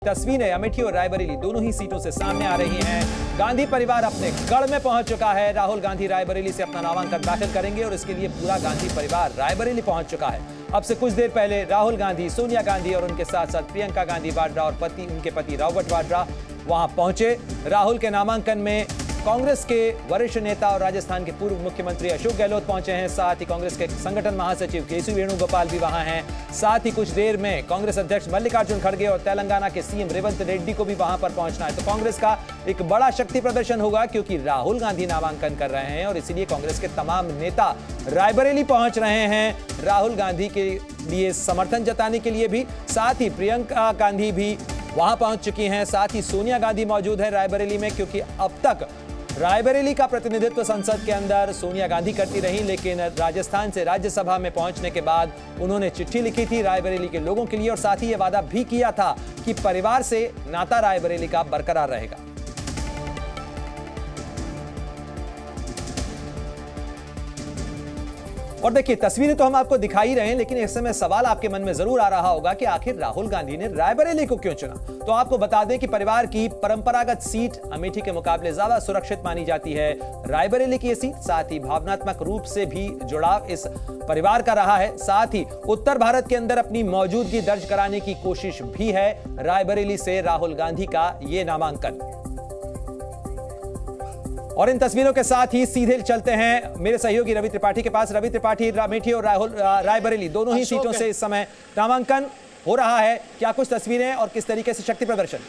तस्वीरें अमेठी और रायबरेली दोनों ही सीटों से सामने आ रही हैं। गांधी परिवार अपने गढ़ में पहुंच चुका है। राहुल गांधी रायबरेली से अपना नामांकन दाखिल करेंगे और इसके लिए पूरा गांधी परिवार रायबरेली पहुंच चुका है। अब से कुछ देर पहले राहुल गांधी, सोनिया गांधी और उनके साथ साथ प्रियंका गांधी वाड्रा और उनके पति रॉबर्ट वाड्रा वहां पहुंचे। राहुल के नामांकन में कांग्रेस के वरिष्ठ नेता और राजस्थान के पूर्व मुख्यमंत्री अशोक गहलोत पहुंचे हैं। साथ ही कांग्रेस के संगठन महासचिव केसी वेणुगोपाल भी वहां हैं। साथ ही कुछ देर में कांग्रेस अध्यक्ष मल्लिकार्जुन खड़गे और तेलंगाना के सीएम रेवंत रेड्डी को भी वहां पर पहुंचना है। तो कांग्रेस का एक बड़ा शक्ति प्रदर्शन होगा क्योंकि राहुल गांधी नामांकन कर रहे हैं और इसीलिए कांग्रेस के तमाम नेता रायबरेली पहुंच रहे हैं राहुल गांधी के लिए समर्थन जताने के लिए भी। साथ ही प्रियंका गांधी भी वहां पहुंच चुकी हैं। साथ ही सोनिया गांधी मौजूद है रायबरेली में, क्योंकि अब तक रायबरेली का प्रतिनिधित्व संसद के अंदर सोनिया गांधी करती रही, लेकिन राजस्थान से राज्यसभा में पहुंचने के बाद उन्होंने चिट्ठी लिखी थी रायबरेली के लोगों के लिए और साथ ही ये वादा भी किया था कि परिवार से नाता रायबरेली का बरकरार रहेगा। और देखिए, तस्वीरें तो हम आपको दिखा ही रहे हैं, लेकिन इस समय सवाल आपके मन में जरूर आ रहा होगा कि आखिर राहुल गांधी ने रायबरेली को क्यों चुना। तो आपको बता दें कि परिवार की परंपरागत सीट अमेठी के मुकाबले ज्यादा सुरक्षित मानी जाती है रायबरेली की ये सीट। साथ ही भावनात्मक रूप से भी जुड़ाव इस परिवार का रहा है। साथ ही उत्तर भारत के अंदर अपनी मौजूदगी दर्ज कराने की कोशिश भी है रायबरेली से राहुल गांधी का ये नामांकन। और इन तस्वीरों के साथ ही सीधे चलते हैं मेरे सहयोगी रवि त्रिपाठी के पास। रवि त्रिपाठी, अमेठी और रायबरेली दोनों ही सीटों से इस समय नामांकन हो रहा है। क्या कुछ तस्वीरें और किस तरीके से शक्ति प्रदर्शन?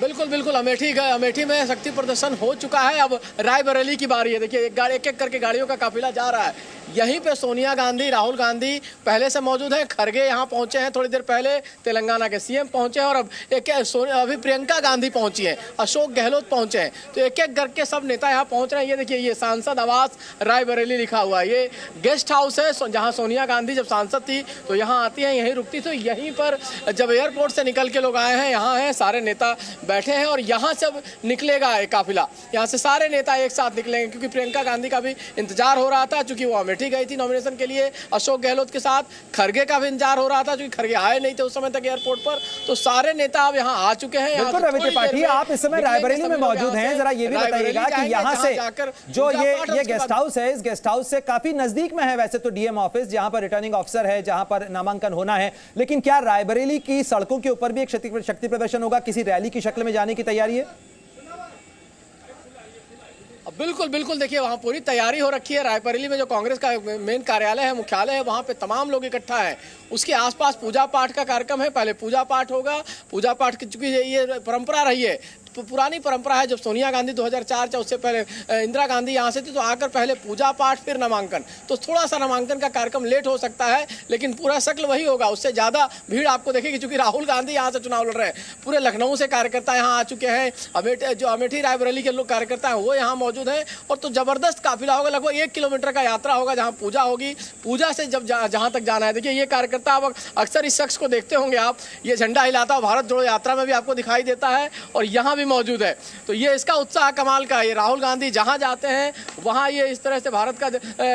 बिल्कुल बिल्कुल, अमेठी में शक्ति प्रदर्शन हो चुका है। अब रायबरेली की बारी है। देखिए, एक एक करके गाड़ियों का काफिला जा रहा है। यहीं पे सोनिया गांधी, राहुल गांधी पहले से मौजूद हैं। खड़गे यहाँ पहुंचे हैं थोड़ी देर पहले, तेलंगाना के सीएम पहुंचे हैं और अब अभी प्रियंका गांधी पहुंची हैं, अशोक गहलोत पहुंचे हैं। तो एक एक करके सब नेता यहाँ पहुंच रहे हैं। ये देखिए, ये सांसद आवास रायबरेली लिखा हुआ है। ये गेस्ट हाउस है जहाँ सोनिया गांधी जब सांसद थी तो यहाँ आती हैं, यहीं रुकती। तो यहीं पर जब एयरपोर्ट से निकल के लोग आए हैं, यहाँ हैं सारे नेता बैठे हैं और यहाँ से अब निकलेगा एक काफिला। यहाँ से सारे नेता एक साथ निकलेंगे क्योंकि प्रियंका गांधी का भी इंतजार हो रहा था, चूंकि वो अमेठी गई थी नॉमिनेशन के लिए अशोक गहलोत के साथ। खड़गे का भी इंतजार हो रहा था क्योंकि खड़गे आए नहीं थे उस समय तक एयरपोर्ट पर। तो सारे नेता अब यहाँ आ चुके हैं। बिल्कुल रवि त्रिपाठी, आप इस समय रायबरेली में मौजूद हैं। जरा ये भी बताइएगा कि यहाँ से जो ये गेस्ट हाउस है, इस गेस्ट हाउस से काफी नजदीक में है वैसे तो डीएम ऑफिस, जहां पर रिटर्निंग ऑफिसर है, जहां पर नामांकन होना है। लेकिन क्या रायबरेली की सड़कों के ऊपर भी एक शक्ति प्रदर्शन होगा? किसी रैली की शक्ल में जाने की तैयारी है? बिल्कुल बिल्कुल, देखिए वहाँ पूरी तैयारी हो रखी है। रायबरेली में जो कांग्रेस का मेन कार्यालय है, मुख्यालय है, वहाँ पे तमाम लोग इकट्ठा हैं। उसके आसपास पूजा पाठ का कार्यक्रम है। पहले पूजा पाठ होगा। पूजा पाठ की चूंकि ये परंपरा रही है, पुरानी परंपरा है। जब सोनिया गांधी 2004 उससे पहले इंदिरा गांधी यहाँ से थी तो आकर पहले पूजा पाठ फिर नामांकन। तो थोड़ा सा नामांकन का कार्यक्रम लेट हो सकता है, लेकिन पूरा शक्ल वही होगा। उससे ज़्यादा भीड़ आपको देखेगी क्योंकि राहुल गांधी यहाँ से चुनाव लड़ रहे हैं। पूरे लखनऊ से कार्यकर्ता यहाँ आ चुके हैं। जो अमेठी रायबरेली के लोग कार्यकर्ता हैं वो यहाँ मौजूद हैं। और तो ज़बरदस्त काफिला होगा, लगभग 1 किलोमीटर का यात्रा होगा जहाँ पूजा होगी। पूजा से जब जहाँ तक जाना है, देखिए ये कार्यकर्ता आप अक्सर इस शख्स को देखते होंगे आप, ये झंडा हिलाता हुआ भारत जोड़ो यात्रा में भी आपको दिखाई देता है और यहाँ मौजूद है। तो ये इसका उत्साह कमाल का है। ये राहुल गांधी जहां जाते हैं वहां ये इस तरह से भारत का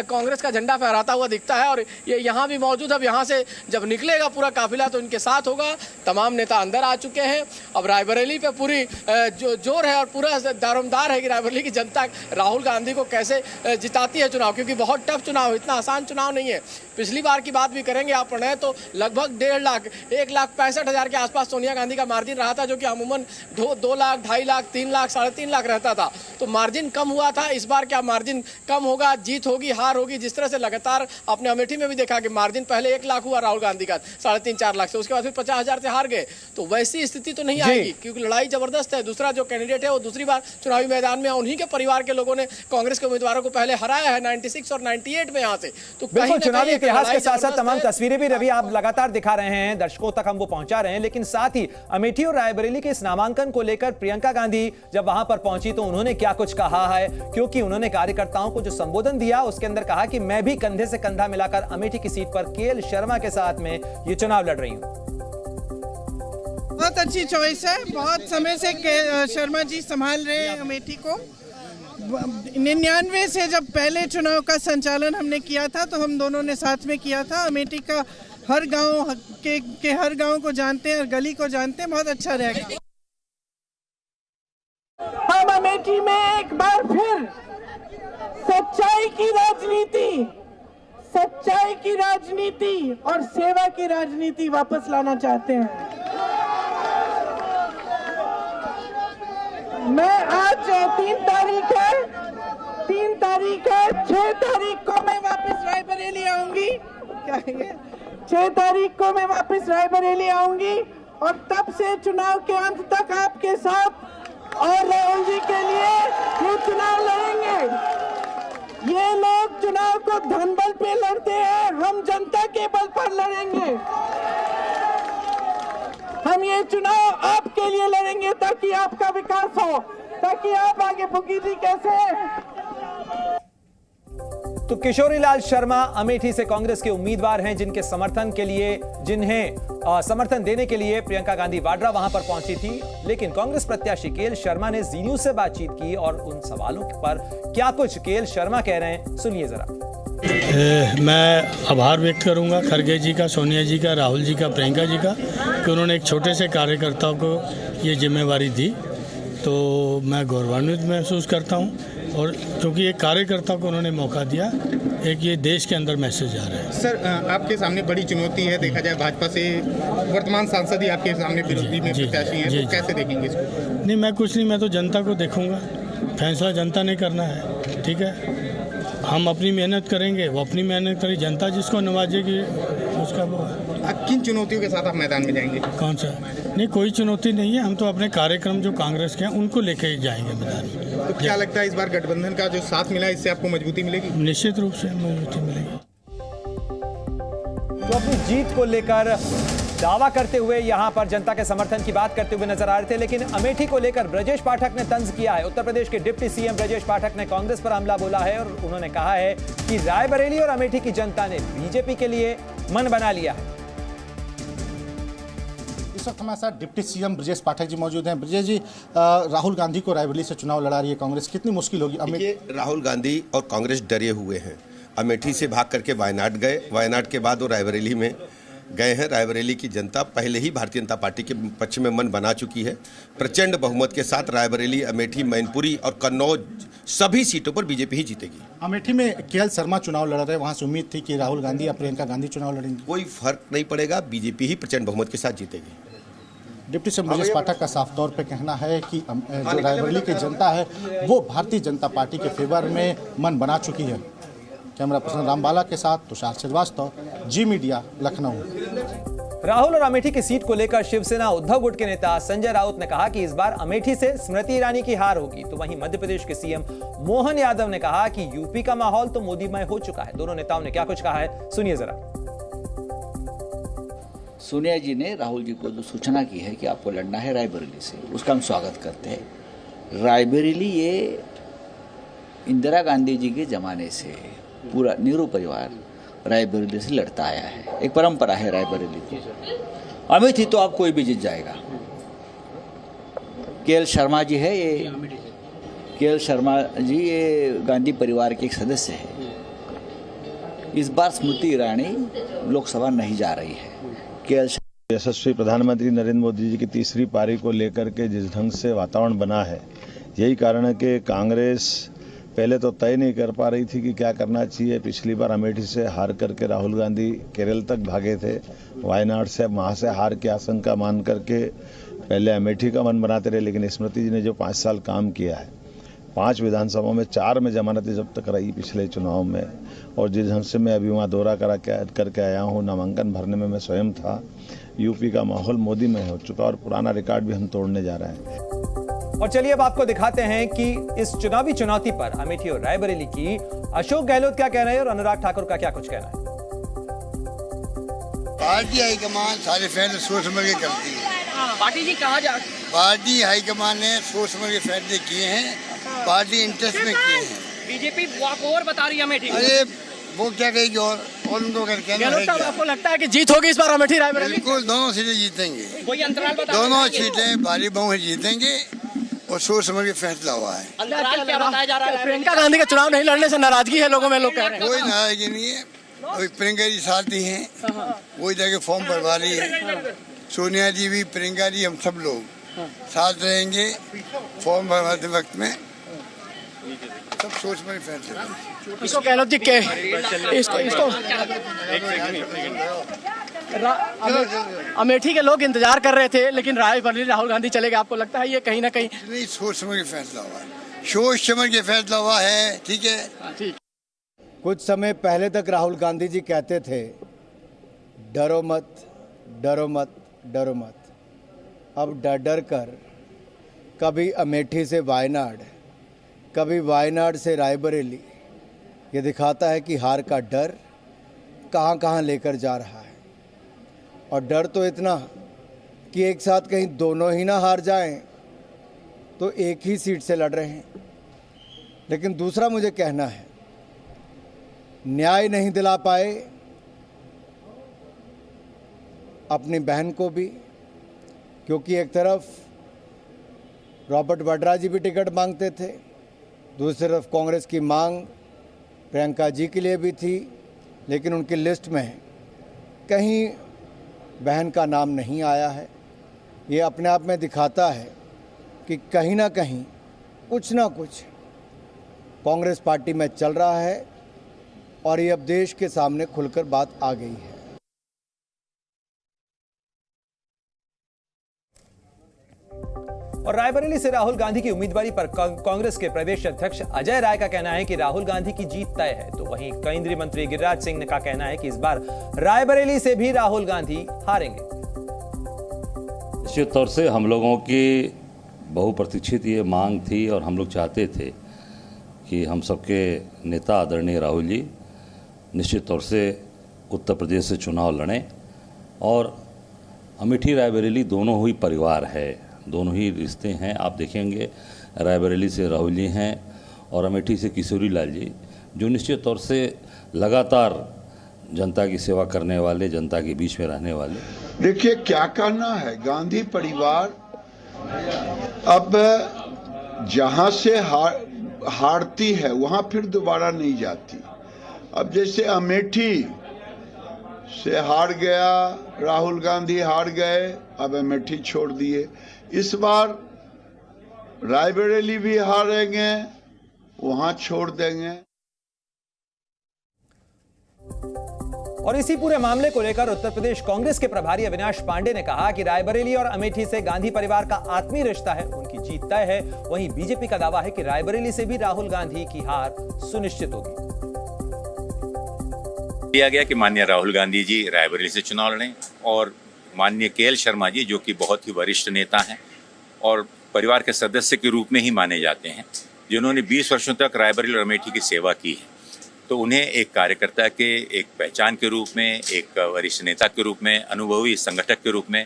कांग्रेस का झंडा फहराता हुआ दिखता है और ये यहां भी मौजूद है। अब यहां से जब निकलेगा पूरा काफिला तो इनके साथ होगा। तमाम नेता अंदर आ चुके हैं। अब रायबरेली पे पूरी जो जोर है और पूरा दारोमदार है कि रायबरेली की जनता राहुल गांधी को कैसे जिताती है चुनाव, क्योंकि बहुत टफ चुनाव, इतना आसान चुनाव नहीं है। पिछली बार की बात भी करेंगे आप पढ़े तो लगभग 1.5 लाख 1,65,000 के आसपास सोनिया गांधी का मार्जिन रहा था, जो कि अमूमन 2 लाख 2.5 लाख 3 लाख 3.5 लाख रहता था। तो मार्जिन कम हुआ था। इस बार क्या मार्जिन कम होगा, जीत होगी, हार होगी? जिस तरह से लगातार आपने अमेठी में भी देखा कि मार्जिन पहले 1 लाख हुआ राहुल गांधी का 3.5-4 लाख से, उसके बाद फिर 50,000 से हार गए। तो वैसी स्थिति तो नहीं आएगी क्योंकि लड़ाई जबरदस्त है। दूसरा जो कैंडिडेट है वो दूसरी बार चुनावी मैदान में, उन्हीं के परिवार के लोगों ने कांग्रेस के उम्मीदवारों को पहले हराया है 96 और 98 में यहाँ से। तो चुनावी इतिहास के साथ साथ तमाम तस्वीरें भी रवि आप लगातार दिखा रहे हैं, दर्शकों तक हम वो पहुंचा रहे हैं। लेकिन साथ ही अमेठी और रायबरेली के इस नामांकन को लेकर प्रियंका गांधी जब वहां पर पहुंची तो उन्होंने क्या कुछ कहा है, क्योंकि उन्होंने कार्यकर्ताओं को जो संबोधन दिया उसके अंदर कहा कि मैं भी कंधे से कंधा मिलाकर अमेठी की सीट पर केएल शर्मा के साथ में ये चुनाव लड़ रही हूं। बहुत अच्छी चॉइस है। बहुत समय से शर्मा जी संभाल रहे हैं अमेठी को। 99 से जब पहले चुनाव का संचालन हमने किया था तो हम दोनों ने साथ में किया था। अमेठी का हर गांव के हर गांव को जानते हैं और गली को जानते हैं, बहुत अच्छा रहेगा। हम अमेठी में एक बार फिर सच्चाई की राजनीति और सेवा की राजनीति वापस लाना चाहते हैं। मैं आज 3 तारीख है, 6 तारीख को मैं वापस रायबरेली आऊंगी। क्या है ये? 6 तारीख को मैं वापस रायबरेली आऊंगी और तब से चुनाव के अंत तक आपके साथ और राहुल जी के लिए ये चुनाव लड़ेंगे। ये लोग चुनाव को धनबल पे लड़ते हैं, हम जनता के बल पर लड़ेंगे। हम ये चुनाव आपके लिए लड़ेंगे ताकि आपका विकास हो, ताकि आप आगे भुगी जी कैसे। तो किशोरीलाल शर्मा अमेठी से कांग्रेस के उम्मीदवार हैं, जिनके समर्थन के लिए समर्थन देने के लिए प्रियंका गांधी वाड्रा वहां पर पहुंची थी। लेकिन कांग्रेस प्रत्याशी केएल शर्मा ने जी न्यूज से बातचीत की और उन सवालों पर क्या कुछ केएल शर्मा कह रहे हैं, सुनिए जरा। मैं आभार व्यक्त करूंगा खड़गे जी का, सोनिया जी का, राहुल जी का, प्रियंका जी का, कि उन्होंने एक छोटे से कार्यकर्ता को ये जिम्मेवारी दी। तो मैं गौरवान्वित महसूस करता हूं, और क्योंकि एक कार्यकर्ता को उन्होंने मौका दिया, एक ये देश के अंदर मैसेज आ रहा है। सर, आपके सामने बड़ी चुनौती है, देखा जाए भाजपा से वर्तमान सांसद ही आपके सामने विरोधी में प्रत्याशी हैं, तो कैसे देखेंगे इसको? नहीं, मैं कुछ नहीं, मैं तो जनता को देखूंगा, फैसला जनता ने करना है, ठीक है। हम अपनी मेहनत करेंगे, वो अपनी मेहनत करेगी, जनता जिसको नवाजेगी उसका वो है। किन चुनौतियों के साथ आप मैदान में जाएंगे? कौन सा? नहीं, कोई चुनौती नहीं है, हम तो अपने कार्यक्रम जो कांग्रेस के हैं उनको लेके ही जाएंगे मैदान में। तो क्या लगता है इस बार गठबंधन का जो साथ मिला, इससे आपको मजबूती मिलेगी? निश्चित रूप से मजबूती मिलेगी। तो अपनी जीत को लेकर दावा करते हुए यहां पर जनता के समर्थन की बात करते हुए नजर आ रहे थे, लेकिन अमेठी को लेकर ब्रजेश पाठक ने तंज किया है। उत्तर प्रदेश के डिप्टी सीएम ब्रजेश पाठक ने कांग्रेस पर हमला बोला है और उन्होंने कहा है कि रायबरेली और अमेठी की जनता ने बीजेपी के लिए मन बना लिया है। इस वक्त हमारे साथ डिप्टी सीएम ब्रजेश पाठक जी मौजूद हैं। ब्रजेश जी, राहुल गांधी को रायबरेली से चुनाव लड़ा रही है कांग्रेस, कितनी मुश्किल होगी? राहुल गांधी और कांग्रेस डरे हुए हैं। अमेठी से भाग करके वायनाड गए, वायनाड के बाद वो रायबरेली में गए हैं। रायबरेली की जनता पहले ही भारतीय जनता पार्टी के पक्ष में मन बना चुकी है। प्रचंड बहुमत के साथ रायबरेली, अमेठी, मैनपुरी और कन्नौज सभी सीटों पर बीजेपी ही जीतेगी। अमेठी में केएल शर्मा चुनाव लड़ रहे हैं, वहां से उम्मीद थी कि राहुल गांधी या प्रियंका गांधी चुनाव लड़ेंगे। कोई फर्क नहीं पड़ेगा, बीजेपी ही प्रचंड बहुमत के साथ जीतेगी। डिप्टी सीएम ब्रजेश पाठक का साफ तौर पे कहना है कि जो रायबरेली की जनता है वो भारतीय जनता पार्टी के फेवर में मन बना चुकी है। कैमरा पर्सन रामबाला के साथ तुषार श्रीवास्तव, जी मीडिया, लखनऊ। राहुल और अमेठी की सीट को लेकर शिवसेना उद्धव गुट के नेता संजय राउत ने कहा कि इस बार अमेठी से स्मृति ईरानी की हार होगी। तो वहीं मध्य प्रदेश के सीएम मोहन यादव ने कहा कि यूपी का माहौल तो मोदीमय हो चुका है। दोनों नेताओं ने क्या कुछ कहा है, सुनिए जरा। सोनिया जी ने राहुल जी को जो सूचना की है कि आपको लड़ना है रायबरेली से, उसका हम स्वागत करते हैं। रायबरेली ये इंदिरा गांधी जी के ज़माने से पूरा नेहरू परिवार रायबरेली से लड़ता आया है, एक परंपरा है रायबरेली की। अमेठी तो आप कोई भी जीत जाएगा। केएल शर्मा जी है, ये केएल शर्मा जी ये गांधी परिवार के एक सदस्य है। इस बार स्मृति ईरानी लोकसभा नहीं जा रही है। यशस्वी प्रधानमंत्री नरेंद्र मोदी जी की तीसरी पारी को लेकर के जिस ढंग से वातावरण बना है, यही कारण है कि कांग्रेस पहले तो तय नहीं कर पा रही थी कि क्या करना चाहिए। पिछली बार अमेठी से हार करके राहुल गांधी केरल तक भागे थे, वायनाड से वहाँ से हार की आशंका मान करके पहले अमेठी का मन बनाते रहे। लेकिन स्मृति जी ने जो 5 साल काम किया है, 5 विधानसभाओं में 4 में जमानतें जब तक रही पिछले चुनाव में, और जिस ढंग से मैं अभी वहाँ दौरा करके आया हूँ, नामांकन भरने में मैं स्वयं था, यूपी का माहौल मोदी में हो चुका और पुराना रिकॉर्ड भी हम तोड़ने जा रहे हैं। और चलिए अब आपको दिखाते हैं कि इस चुनावी चुनौती पर अमेठी और रायबरेली की अशोक गहलोत क्या कह रहे हैं और अनुराग ठाकुर का क्या कुछ कहना है। पार्टी हाईकमान सारे फैसले सोच समझ के करती है। पार्टी जी कहाँ जा पार्टी हाईकमान ने सोच समझ के फैसले किए हैं, पार्टी इंटरेस्ट में किए हैं। बीजेपी वॉकओवर बता रही है अमेठी। अरे वो क्या कहेगी और उनको आपको लगता है कि जीत होगी इस बार अमेठी रायबरेली? बिल्कुल, दोनों सीटें जीतेंगे। कोई अंतराल बता? दोनों सीटें भारी बहुमत जीतेंगे और सोच समझ के फैसला हुआ है। अंतराल क्या बताया जा रहा है? प्रियंका गांधी का चुनाव नहीं लड़ने से नाराजगी है लोगों में, लोग कह रहे हैं। कोई नाराजगी नहीं है, अभी प्रियंका जी साथ ही हैं, वो जाके फॉर्म भरवा रही है। सोनिया जी भी, प्रियंका जी, हम सब लोग साथ रहेंगे फॉर्म भरवाते वक्त में। सब सोच में फैसले। इसको गहलोत के इसको अमेठी के लोग इंतजार कर रहे थे, लेकिन रायबरेली राहुल गांधी चले गए। आपको लगता है ये कहीं ना कहीं नहीं, सोच समझ के फैसला हुआ है, सोच समझ के फैसला हुआ है। ठीक है। कुछ समय पहले तक राहुल गांधी जी कहते थे डरो मत, डरो मत, डरो मत। अब डर डर कर कभी अमेठी से वायनाड, कभी वायनाड से रायबरेली, ये दिखाता है कि हार का डर कहाँ कहाँ लेकर जा रहा है। और डर तो इतना कि एक साथ कहीं दोनों ही ना हार जाएं, तो एक ही सीट से लड़ रहे हैं। लेकिन दूसरा मुझे कहना है, न्याय नहीं दिला पाए अपनी बहन को भी, क्योंकि एक तरफ रॉबर्ट वाड्रा जी भी टिकट मांगते थे, दूसरी तरफ कांग्रेस की मांग प्रियंका जी के लिए भी थी, लेकिन उनकी लिस्ट में कहीं बहन का नाम नहीं आया है। ये अपने आप में दिखाता है कि कहीं ना कहीं कुछ ना कुछ कांग्रेस पार्टी में चल रहा है और ये अब देश के सामने खुलकर बात आ गई है। और रायबरेली से राहुल गांधी की उम्मीदवारी पर कांग्रेस के प्रदेश अध्यक्ष अजय राय का कहना है कि राहुल गांधी की जीत तय है, तो वहीं केंद्रीय मंत्री गिरिराज सिंह का कहना है कि इस बार रायबरेली से भी राहुल गांधी हारेंगे। निश्चित तौर से हम लोगों की बहुप्रतीक्षित ये मांग थी और हम लोग चाहते थे कि हम सबके नेता आदरणीय राहुल जी निश्चित तौर से उत्तर प्रदेश से चुनाव लड़ें। और अमेठी रायबरेली दोनों ही परिवार है, दोनों ही रिश्ते हैं। आप देखेंगे रायबरेली से राहुल जी हैं और अमेठी से किशोरी लाल जी, जो निश्चित तौर से लगातार जनता की सेवा करने वाले, जनता के बीच में रहने वाले। देखिए क्या करना है, गांधी परिवार अब जहां से हारती है वहां फिर दोबारा नहीं जाती। अब जैसे अमेठी से हार गया राहुल गांधी, हार गए, अब अमेठी छोड़ दिए। इस बार रायबरेली भी हारेंगे, वहां छोड़ देंगे। और इसी पूरे मामले को लेकर उत्तर प्रदेश कांग्रेस के प्रभारी अविनाश पांडे ने कहा कि रायबरेली और अमेठी से गांधी परिवार का आत्मीय रिश्ता है, उनकी जीत तय है। वहीं बीजेपी का दावा है कि रायबरेली से भी राहुल गांधी की हार सुनिश्चित होगी। दिया गया कि माननीय राहुल गांधी जी रायबरेली से चुनाव लड़ें और माननीय के.एल. शर्मा जी, जो कि बहुत ही वरिष्ठ नेता हैं और परिवार के सदस्य के रूप में ही माने जाते हैं, जिन्होंने 20 वर्षों तक रायबरेली और अमेठी की सेवा की है, तो उन्हें एक कार्यकर्ता के एक पहचान के रूप में, एक वरिष्ठ नेता के रूप में, अनुभवी संगठक के रूप में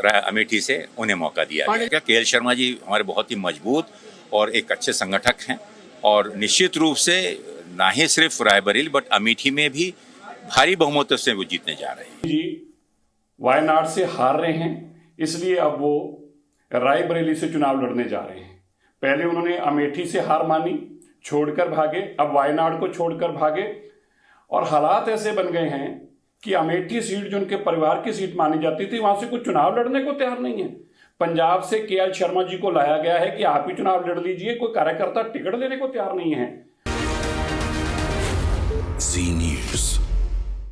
अमेठी से उन्हें मौका दिया गया। के.एल. शर्मा जी हमारे बहुत ही मजबूत और एक अच्छे संगठक हैं और निश्चित रूप से ना ही सिर्फ रायबरेली बट अमेठी में भी भारी बहुमत से वो जीतने जा रहे हैं। जी वायनाड से हार रहे हैं, इसलिए अब वो रायबरेली से चुनाव लड़ने जा रहे हैं। पहले उन्होंने अमेठी से हार मानी, छोड़कर भागे, अब वायनाड को छोड़कर भागे और हालात ऐसे बन गए हैं कि अमेठी सीट जो उनके परिवार की सीट मानी जाती थी, वहां से कुछ चुनाव लड़ने को तैयार नहीं है। पंजाब से के.एल. शर्मा जी को लाया गया है कि आप ही चुनाव लड़ लीजिए, कोई कार्यकर्ता टिकट देने को तैयार नहीं है।